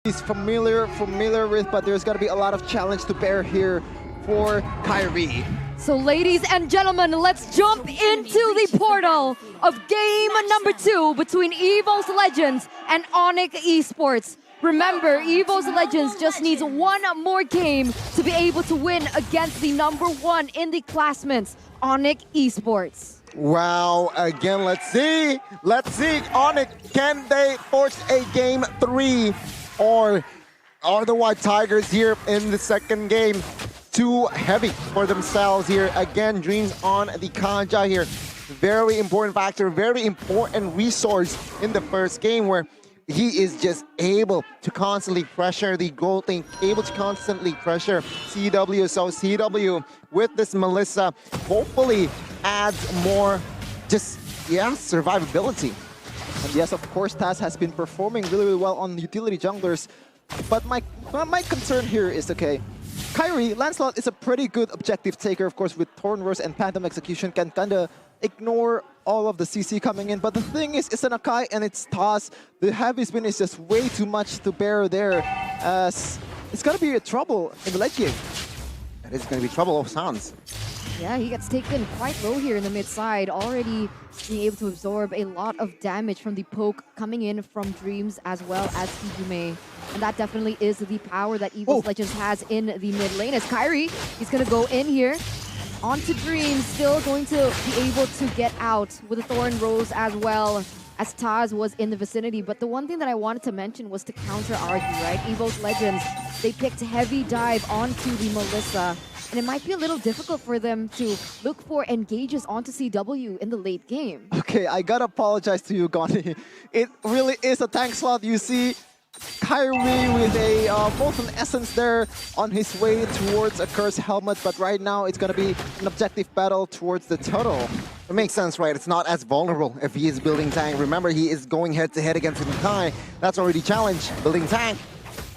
he's familiar with, but there's gonna be a lot of challenge to bear here for Kyrie. So ladies and gentlemen, let's jump into the portal of game number 2 between EVOS Legends and ONIC Esports. Remember, EVOS Legends just needs one more game to be able to win against the #1 in the classmates, ONIC Esports. Wow, again, let's see, ONIC, can they force a game 3? Or are the White Tigers here in the second game too heavy for themselves here? Again, Dreams on the Kanja here. Very important factor, very important resource in the first game where he is just able to constantly pressure the goal team, able to constantly pressure CW. So CW with this Melissa hopefully adds more survivability. And yes, of course, Taz has been performing really well on utility junglers. But my concern here is, okay, Kyrie, Lancelot is a pretty good objective taker, of course, with Thorn Rose and Phantom Execution can kind of ignore all of the CC coming in. But the thing is, it's an Akai and it's Taz. The heavy spin is just way too much to bear there, as it's going to be a trouble in the late game. That is going to be trouble of Sans. Yeah, he gets taken quite low here in the mid side, already being able to absorb a lot of damage from the poke coming in from Dreams as well as Hijume. And that definitely is the power that EVOS Legends has in the mid lane. As Kyrie, he's going to go in here onto Dreams, still going to be able to get out with a Thorn Rose as well, as Taz was in the vicinity. But the one thing that I wanted to mention was to counter-argue, right? EVOS Legends, they picked heavy dive onto the Melissa. And it might be a little difficult for them to look for engages onto CW in the late game. Okay, I gotta apologize to you, Goni. It really is a tank slot. You see Kyrie with a both an essence there on his way towards a cursed helmet, but right now it's gonna be an objective battle towards the turtle. It makes sense, right? It's not as vulnerable if he is building tank. Remember, he is going head-to-head against Mukai. That's already challenged. Building tank,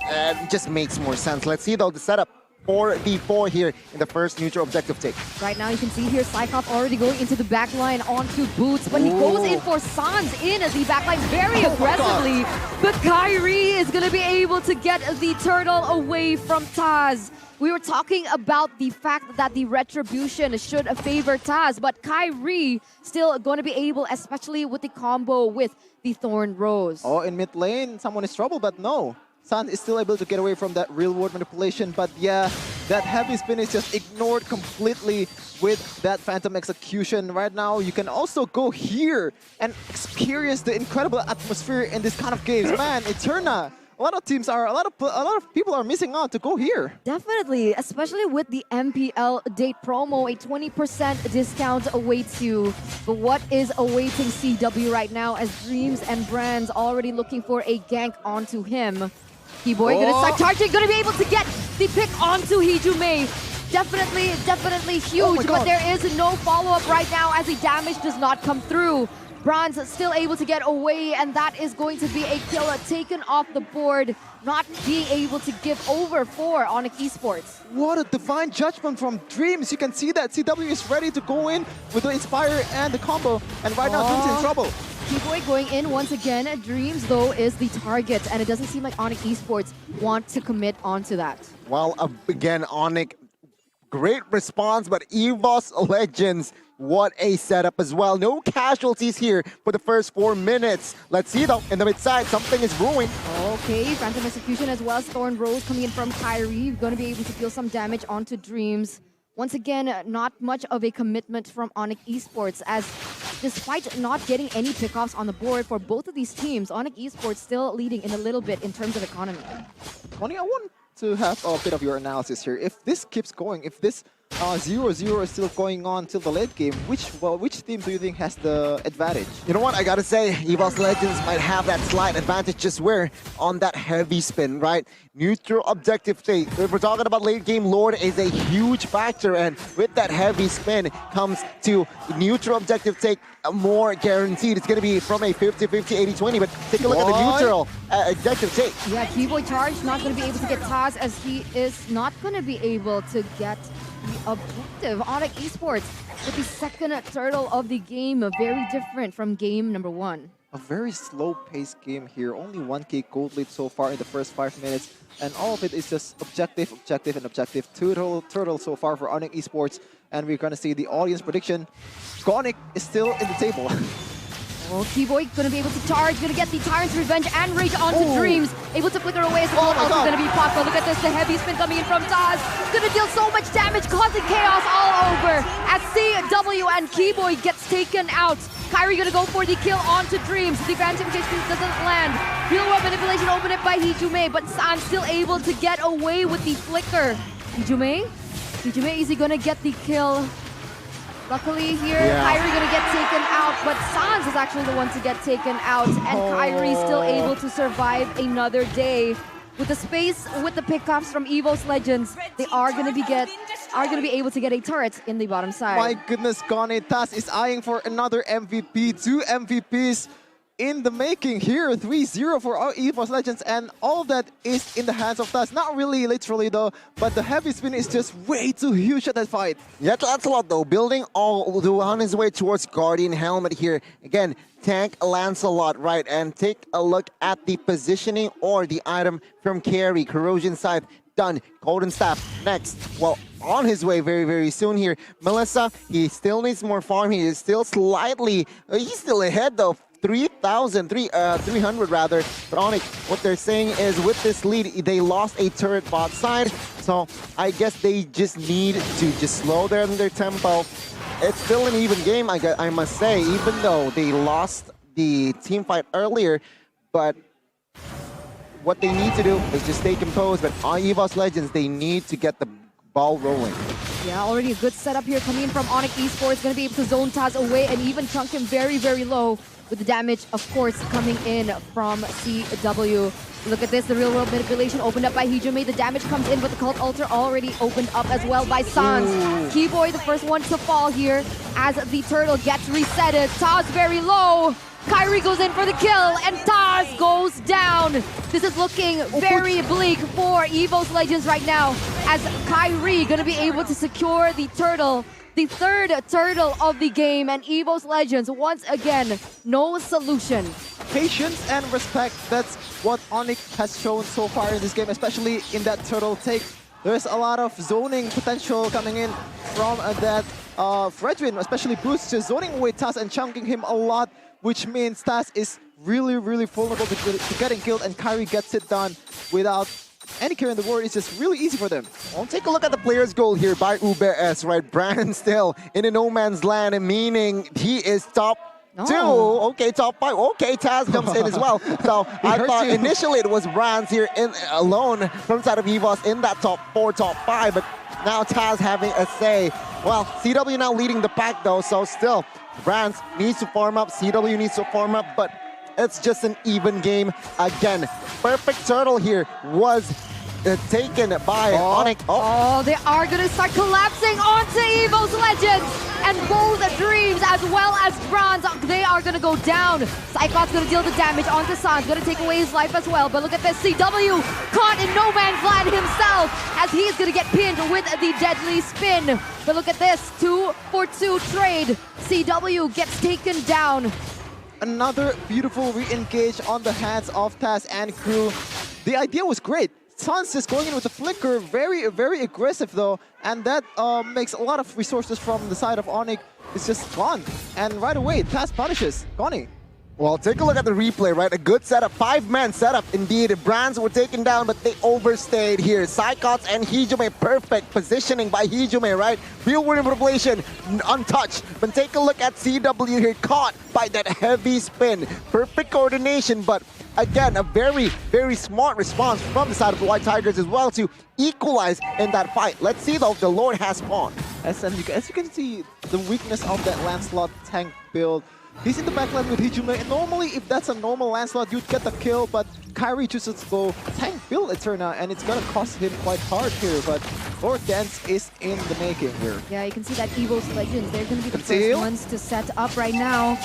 it just makes more sense. Let's see, though, the setup. 4v4 here in the first neutral objective take. Right now you can see here Cyclops already going into the backline onto Boots, but he goes in for Sans in the backline very aggressively. But Kyrie is going to be able to get the turtle away from Taz. We were talking about the fact that the retribution should favor Taz, but Kyrie still going to be able, especially with the combo with the Thorn Rose. Oh, in mid lane, someone is trouble, but no. San is still able to get away from that real-world manipulation, but yeah, that heavy spin is just ignored completely with that Phantom Execution. Right now, you can also go here and experience the incredible atmosphere in this kind of games. Man, Eterna, a lot of people are missing out to go here. Definitely, especially with the MPL date promo, a 20% discount awaits you. But what is awaiting CW right now, as Dreams and Brands already looking for a gank onto him? Keyboy gonna start charging, gonna be able to get the pick onto Hijume. Definitely huge, but there is no follow-up right now as the damage does not come through. Bronze still able to get away, and that is going to be a killer taken off the board, not being able to give over for ONIC Esports. What a divine judgment from Dreams. You can see that CW is ready to go in with the Inspire and the combo, and right now Dreams in trouble. Keyboy going in once again. Dreams, though, is the target, and it doesn't seem like ONIC Esports want to commit onto that. Well, again, ONIC, great response, but EVOS Legends, what a setup as well. No casualties here for the first 4 minutes. Let's see, though, in the mid side, something is brewing. Okay, Phantom Execution as well as Thorn Rose coming in from Kyrie. Going to be able to deal some damage onto Dreams. Once again, not much of a commitment from ONIC Esports, as despite not getting any pickoffs on the board for both of these teams, ONIC Esports still leading in a little bit in terms of economy. Tony, I want to have a bit of your analysis here. If this keeps going, if this 0-0 is still going on till the late game, which team do you think has the advantage? You know what, I gotta say, EVOS Legends might have that slight advantage just where on that heavy spin, right? Neutral objective take. If we're talking about late game, Lord is a huge factor, and with that heavy spin comes to neutral objective take more guaranteed. It's gonna be from a 50-50, 80-20, but take a look at the neutral objective take. Yeah, Keyboy Charge not gonna be able to get Taz, as he is not gonna be able to get the objective. ONIC Esports with the second turtle of the game, very different from game number 1. a very slow-paced game here. Only 1k gold lead so far in the first 5 minutes. And all of it is just objective, objective, and objective. Turtle so far for ONIC Esports. And we're going to see the audience prediction. ONIC is still in the table. Well, T-Boy gonna be able to charge, gonna get the Tyrant's Revenge and Rage onto Dreams. Able to flicker away as the gold also gonna be popped. But look at this, the heavy spin coming in from Taz. Gonna deal so much damage, causing chaos all over. As CW and Keyboy gets taken out. Kyrie gonna go for the kill onto Dreams. The Phantom doesn't land. Real world manipulation opened it by Hijume, but San still able to get away with the flicker. Hijume, is he gonna get the kill? Luckily here, Kyrie gonna get taken out, but Sans is actually the one to get taken out, and Kyrie still able to survive another day. With the space, with the pickups from EVOS Legends, they are gonna be able to get a turret in the bottom side. My goodness, Gone Tas is eyeing for another MVP, 2 MVPs in the making here. 3-0 for our EVOS Legends, and all of that is in the hands of Tas. Not really literally though, but the heavy spin is just way too huge at that fight. Yeah, that's a lot though. Building all on his way towards Guardian Helmet here. Again, tank Lancelot, right? And take a look at the positioning or the item from Carry. Corrosion Scythe, done. Golden Staff, next. Well, on his way very, very soon here. Melissa, he still needs more farm. He is still slightly, he's still ahead though. 300 rather. But ONIC, what they're saying is with this lead, they lost a turret bot side. So I guess they just need to just slow down their tempo. It's still an even game, I must say, even though they lost the team fight earlier. But what they need to do is just stay composed. But on EVOS Legends, they need to get the ball rolling. Yeah, already a good setup here coming in from ONIC Esports. Going to be able to zone Taz away and even chunk him very, very low. With the damage, of course, coming in from CW. Look at this, the real world manipulation opened up by Hijume. The damage comes in, but the Cult Altar already opened up as well by Sans. Keyboy, the first one to fall here as the turtle gets resetted. Taz very low. Kyrie goes in for the kill, and Taz goes down. This is looking very bleak for EVOS Legends right now, as Kyrie gonna be able to secure the turtle. The third turtle of the game, and EVOS Legends, once again, no solution. Patience and respect, that's what ONIC has shown so far in this game, especially in that turtle take. There's a lot of zoning potential coming in from that Fredwin, especially Boost, just zoning away Taz and chunking him a lot, which means Taz is really, really vulnerable to getting killed, and Kyrie gets it done without any care in the world. It's just really easy for them. Well, take a look at the player's goal here by UBS, right? Brandon still in a no man's land, meaning he is top 2. Okay, top 5. Okay, Taz comes in as well. So I thought initially it was Brands here alone from side of EVOS in that top 4, top 5, but now Taz having a say. Well, CW now leading the pack though, so still Brands needs to form up, CW needs to form up, but it's just an even game again. Perfect turtle here was taken by ONIC. They are going to start collapsing onto EVOS Legends. And both Dreams as well as Bronze, they are going to go down. Psychot's going to deal the damage onto Sans, going to take away his life as well. But look at this, CW caught in no man's land himself, as he's going to get pinned with the deadly spin. But look at this, 2-for-2 trade. CW gets taken down. Another beautiful re-engage on the hands of Taz and crew. The idea was great. Sans is going in with a flicker, very, very aggressive though, and that makes a lot of resources from the side of ONIC. It's just gone, and right away Taz punishes Connie. Well, take a look at the replay, right? A good setup, 5-man setup indeed. Brands were taken down, but they overstayed here. Psychots and Hijume, perfect positioning by Hijume, right? Real world manipulation, untouched. But take a look at CW here, caught by that heavy spin. Perfect coordination, but again, a very, very smart response from the side of the White Tigers as well to equalize in that fight. Let's see though if the Lord has spawned. As you can see, the weakness of that Lancelot tank build. He's in the backline with Hijume, and normally if that's a normal Lancelot, you'd get the kill, but Kyrie chooses to go tank build Eterna, and it's gonna cost him quite hard here, but Lord Dance is in the making here. Yeah, you can see that EVOS Legends, they're gonna be the first ones to set up right now.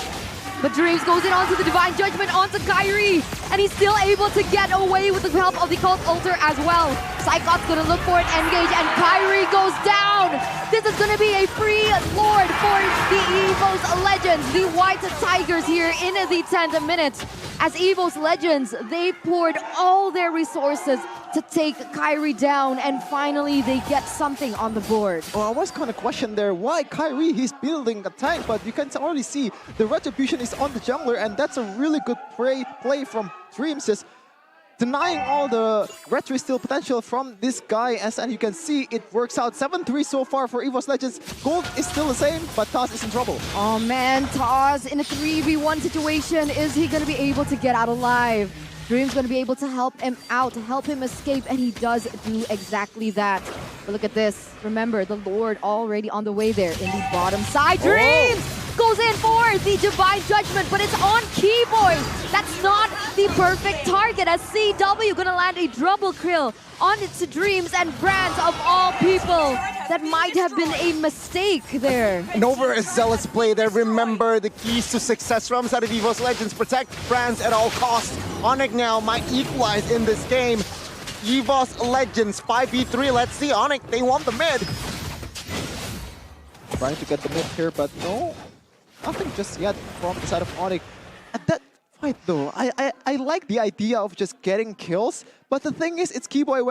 But Dreams goes in onto the Divine Judgment, onto Kyrie, and he's still able to get away with the help of the Cult Altar as well. Psychot's gonna look for an engage, and Kyrie goes down. This is gonna be a free Lord for the EVOS Legends, the White Tigers here in the 10th minute. As EVOS Legends, they poured all their resources to take Kyrie down, and finally they get something on the board. Well, I was kind of questioning there why Kyrie, he's building a tank, but you can already see the retribution is on the jungler, and that's a really good play from Dreams, just denying all the retro steal potential from this guy. As and you can see, it works out. 7-3 so far for EVOS Legends. Gold is still the same, but Taz is in trouble. Oh man, Taz in a 3v1 situation. Is he gonna be able to get out alive? Dream's gonna be able to help him out, to help him escape, and he does do exactly that. But look at this. Remember, the Lord already on the way there in the bottom side. Dreams goes in for the Divine Judgment, but it's on Keyboy. That's not the perfect target, as CW gonna land a double kill on its Dreams, and Brands of all people. That might have been a mistake there. And over a zealous play there. Remember, the keys to success from side of EVOS Legends: protect Brands at all costs. ONIC now might equalize in this game. EVOS Legends 5v3. Let's see, ONIC, they want the mid. Trying to get the mid here, but no, nothing just yet from the side of ONIC. At that fight though, I like the idea of just getting kills, but the thing is, it's Keyboy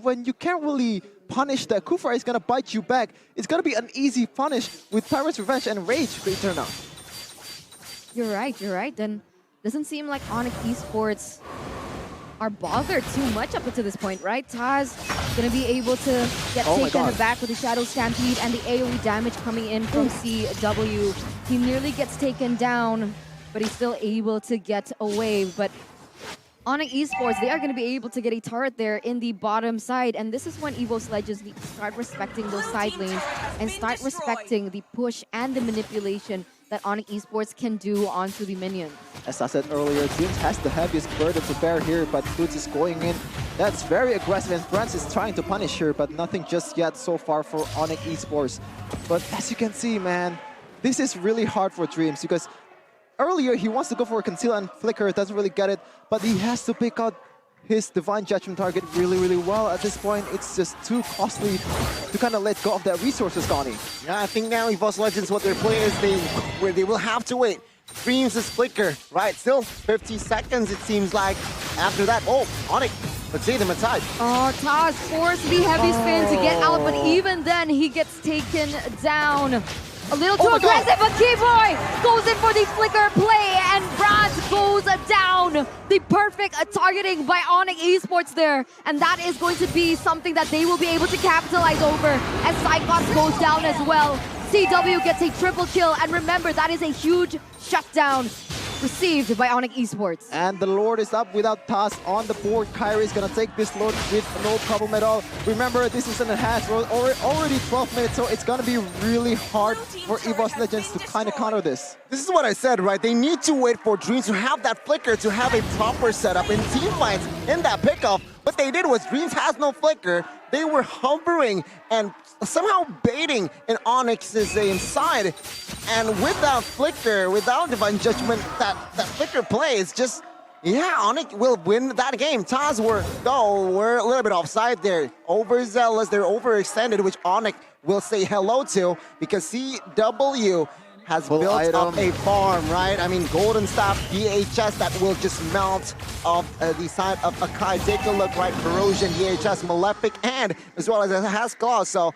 when you can't really punish that. Kufra is gonna bite you back. It's gonna be an easy punish with Pirate's Revenge and Rage for Eternal. You're right. Then doesn't seem like ONIC Esports are bothered too much up until this point, right? Taz gonna be able to get taken back with the Shadow Stampede and the AoE damage coming in from CW. He nearly gets taken down, but he's still able to get away. But ONIC Esports, they are going to be able to get a turret there in the bottom side, and this is when EVOS Legends need to start respecting those side lanes and start respecting the push and the manipulation that ONIC Esports can do onto the minions. As I said earlier, Dreams has the heaviest burden to bear here, but Boots is going in. That's very aggressive, and France is trying to punish her, but nothing just yet so far for ONIC Esports. But as you can see, man, this is really hard for Dreams, because earlier he wants to go for a Conceal and Flicker, doesn't really get it, but he has to pick out his Divine Judgment target really well. At this point, it's just too costly to kind of let go of that resources, Donnie. Yeah, I think now EVOS Legends, what their play is, they will have to wait. Dreams is Flicker, right? Still 50 seconds, it seems like. After that, ONIC, let's see them inside. Oh, Taz forced the heavy spin to get out, but even then, he gets taken down. A little too aggressive, but Keyboy goes in for the Flicker play, and Brands goes down. The perfect targeting by ONIC Esports there, and that is going to be something that they will be able to capitalize over as Psychos goes down as well. CW gets a triple kill, and remember, that is a huge shutdown received by ONIC Esports. And the Lord is up without Taz on the board. Kyrie is gonna take this Lord with no problem at all. Remember, this is an enhanced road, already 12 minutes, so it's gonna be really hard for EVOS Legends to kind of counter this. This is what I said, right? They need to wait for Dreams to have that Flicker, to have a proper setup in team fights in that pickoff. What they did was Dreams has no Flicker. They were hovering and somehow baiting in Onyx's inside. And without Flicker, without Divine Judgment, that Flicker play is just, yeah, ONIC will win that game. Taz were a little bit offside there. Overzealous, they're overextended, which ONIC will say hello to, because CW has built up a farm, right? I mean, Golden Staff, DHS, that will just melt off the side of Akai. Take a look, right? Corrosion, DHS, Malefic, and as well as it has Claws. So,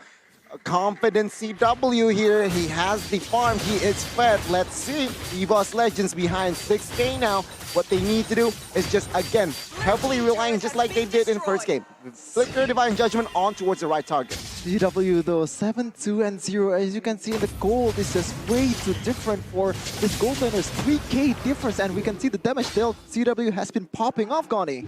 confident CW here. He has the farm. He is fed. Let's see. EVOS Legends behind 6K now. What they need to do is just, again, heavily relying just like they did in first game. Flicker Divine Judgment on towards the right target. CW though, 7-2-0. As you can see, the gold is just way too different for this gold laner's 3K difference, and we can see the damage dealt. CW has been popping off, Goni.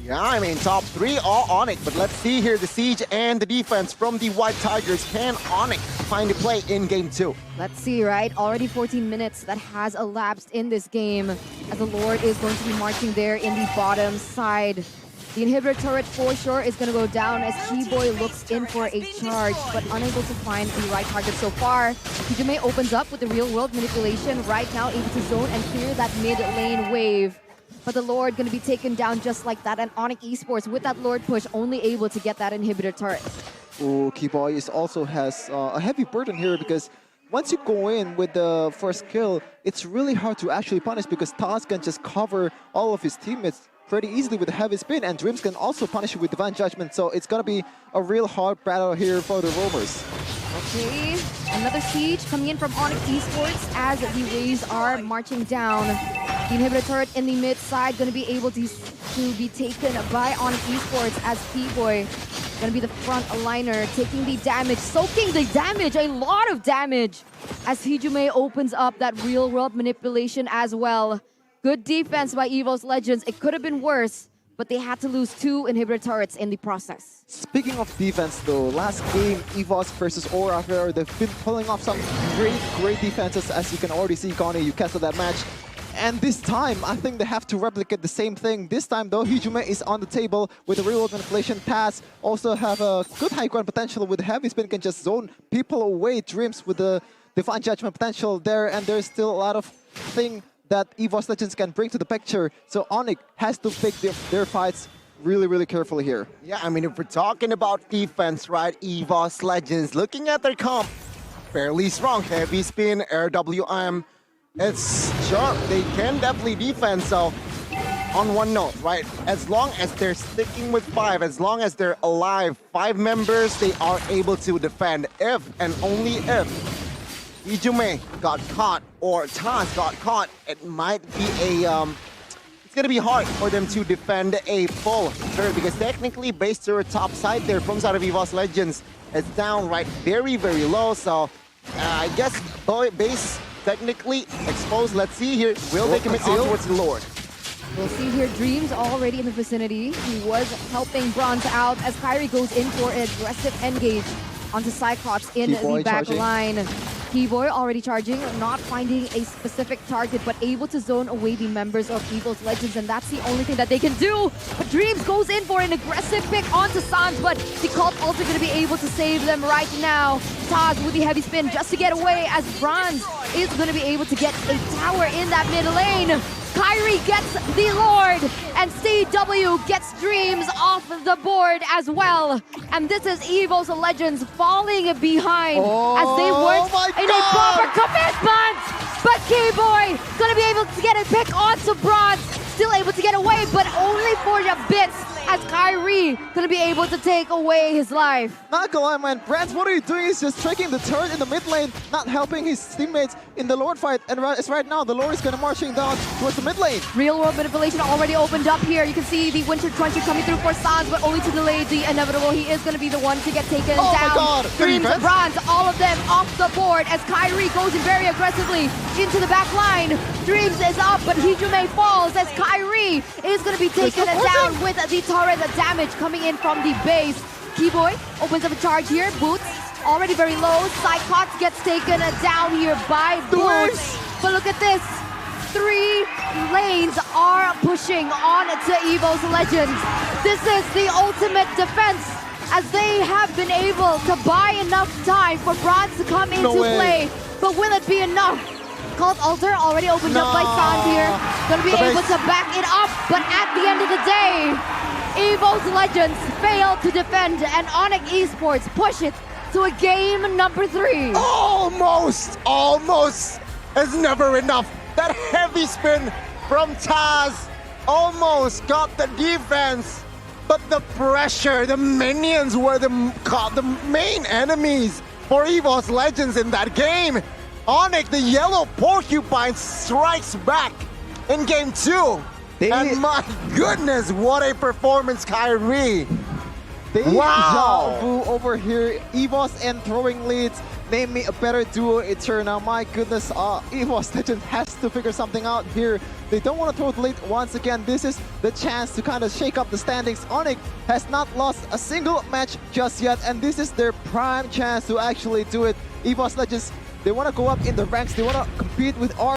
Yeah, I mean, top 3 all ONIC, but let's see here the siege and the defense from the White Tigers. Can ONIC find a play in game 2? Let's see, right? Already 14 minutes that has elapsed in this game, as the Lord is going to be marching there in the bottom side. The inhibitor turret for sure is going to go down as Keyboy looks in for a charge, but unable to find the right target so far. Hijime opens up with the real world manipulation right now, able to zone and clear that mid lane wave. But the Lord going to be taken down just like that. And ONIC Esports, with that Lord push, only able to get that inhibitor turret. Oh, Keyboy is also has a heavy burden here because once you go in with the first kill, it's really hard to actually punish because Taz can just cover all of his teammates pretty easily with the heavy spin, and Dreams can also punish you with Divine Judgment. So it's gonna be a real hard battle here for the Roamers. Okay, another siege coming in from ONIC Esports as the waves are marching down. The inhibitor turret in the mid side going to be able to be taken by ONIC Esports as P-Boy going to be the front liner, taking the damage, soaking the damage, a lot of damage as Hijume opens up that real world manipulation as well. Good defense by EVOS Legends. It could have been worse, but they had to lose 2 inhibitor turrets in the process. Speaking of defense though, last game, EVOS versus Aura, they've been pulling off some great defenses, as you can already see, Connie, you casted that match. And this time, I think they have to replicate the same thing. This time though, Hijume is on the table with the real world manipulation pass. Also have a good high ground potential with heavy spin, can just zone people away. Dreams with the Divine Judgment potential there, and there's still a lot of thing that EVOS Legends can bring to the picture. So ONIC has to pick their fights really carefully here. Yeah, I mean, if we're talking about defense, right, EVOS Legends, looking at their comp, fairly strong. Heavy spin, air WM, it's sharp. They can definitely defend. So on one note, right, as long as they're sticking with 5, as long as they're alive, 5 members, they are able to defend. If and only if Hijume got caught or Taz got caught, it might be a it's gonna be hard for them to defend a full turret because technically base turret top side there from side of EVOS Legends is down right very low. So I guess base technically exposed. Let's see here. Will they commit on towards the Lord? We'll see here Dreams already in the vicinity. He was helping Bronze out as Kyrie goes in for an aggressive engage onto Cyclops in the back line. Keyboy already charging, not finding a specific target, but able to zone away the members of EVOS Legends, and that's the only thing that they can do. But Dreams goes in for an aggressive pick onto Sans, but the cult also going to be able to save them right now. Taz with the heavy spin just to get away as Bronze is going to be able to get a tower in that mid lane. Kyrie gets the Lord, and CW gets Dreams off the board as well. And this is EVOS Legends falling behind as they weren't in a proper commitment. But Keyboy gonna be able to get a pick onto Bronze, still able to get away, but only for a bit as Kyrie gonna be able to take away his life. Not gonna lie, man. Brands, what are you doing? He's just tracking the turret in the mid lane, not helping his teammates in the Lord fight. And right now, the Lord is gonna marching down towards the mid lane. Real world manipulation already opened up here. You can see the Winter Cruncher coming through for Sans, but only to delay the inevitable. He is gonna be the one to get taken down. My God! Dreams, Bronze, all of them off the board as Kyrie goes in very aggressively into the back line. Dreams is up, but Hijume falls as Kyrie is gonna be taken down with the turret damage coming in from the base. Keyboy opens up a charge here. Boots already very low. Cyclops gets taken down here by Boots. But look at this. 3 lanes are pushing on to EVOS Legends. This is the ultimate defense as they have been able to buy enough time for Bronze to come into play. But will it be enough? Cult Altar already opened up by Sans here. Gonna be able to back it up, but at the end of the day, EVOS Legends fail to defend, and ONIC Esports push it to a game number 3. Almost is never enough. That heavy spin from Taz almost got the defense, but the pressure, the minions were the main enemies for EVOS Legends in that game. ONIC, the yellow porcupine, strikes back in game 2. And my goodness, what a performance, Kyrie. Wow! Over here, EVOS and throwing leads. Name me a better duo Eternal. My goodness, EVOS Legends has to figure something out here. They don't want to throw the lead once again. This is the chance to kind of shake up the standings. ONIC has not lost a single match just yet, and this is their prime chance to actually do it. EVOS Legends, they want to go up in the ranks. They want to compete with